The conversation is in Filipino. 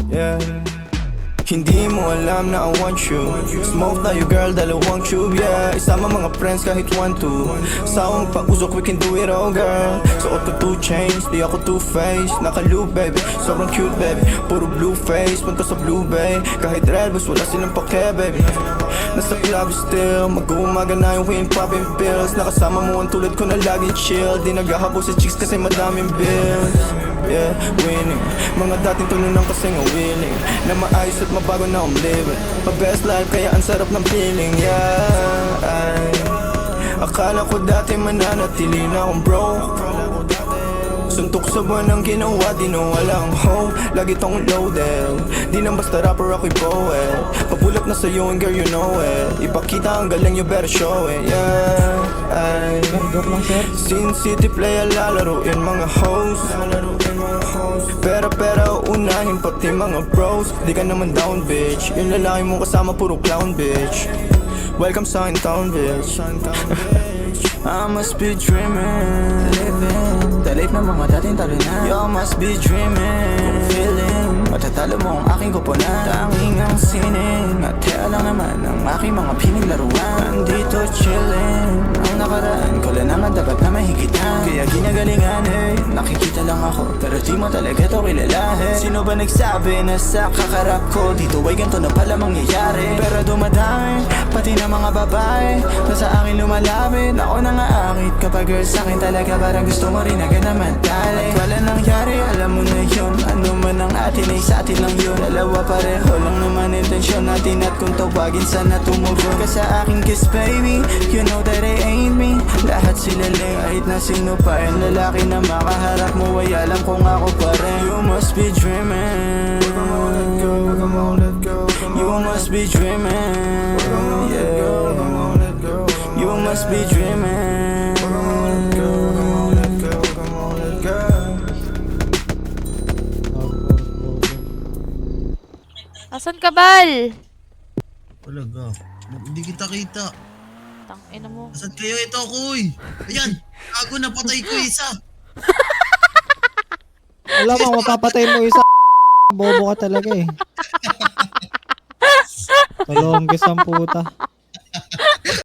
Yeah. Hindi mo alam na I want you. Smoke tayo girl, dalawang tube, yeah. Isama mga friends kahit 1-2. Sawang pag-usok, we can do it all, girl. Suot ko 2 chains, di ako two-faced. Naka-loop, baby, sobrang cute, baby. Puro blue face, punta sa blue bay. Kahit red bus, wala silang pake, baby. Nasa club still, mag-uumaga na yung weed, popping pills. Nakasama mo ang tulad ko na laging chill. Di naghahabol sa chicks kasi madaming bills. Yeah, winning. Mga dating tulunang kasi nga willing na maayos at mabago na I'm living my best life kaya ang sarap ng feeling. Yeah, ay. Akala ko dati mananatili na akong broke. Suntok sa buwan ang ginawa, di na walang hope. Lagi tong loaded, di nang basta rapper ako'y poet. Papulap na sa'yo and girl you know it. Ipakita ang galing, you better show it. Yeah, ay. Sin City play lalaruin mga hoes. Pera unahin pati mga bros. Di ka naman down bitch. Yung lalaki mong kasama puro clown bitch. Welcome sa in town bitch. I must be dreaming, living the life ng mga dating talo na. You must be dreaming, kung feeling matatalo mo ang aking koponan. Tanging ang sining at kaya lang naman ang aking mga piling laruan. Andito chilling, ang nakaraan ko lang naman dapat na mahigitan. Kaya ginagalingan eh, nakikita lang ako pero di mo talaga to kilalahin. Sino ba nagsabi na sa kakarap ko dito ay ganito na pala mangyayari? Pero dumadami, pati na mga babae na sa akin lumalapit. Ako na nga akit kapag girl sa'kin talaga parang gusto mo rin agad na madali. At wala nangyari, alam mo na yun. Ano man ang atin ay sa atin lang yun. Dalawa pareho lang naman intensyon natin. At kung tawagin sana tumugon ka sa aking kiss baby, you know that I ain't me. Lahat sila lang kahit na sino pa. Yung lalaki na makaharap mo ay alam kung ako pa rin. You must be dreaming, you must be dreaming, yeah. You must be dreaming. Asan ka, Bal? Talaga. Hindi kita kita. Tangina mo. Asan kayo? Ito ako, uy. Ayan. Ako napatay ko isa. Alam mo, mapapatay mo isa. Bobo ka talaga eh. Talonggis ang puta.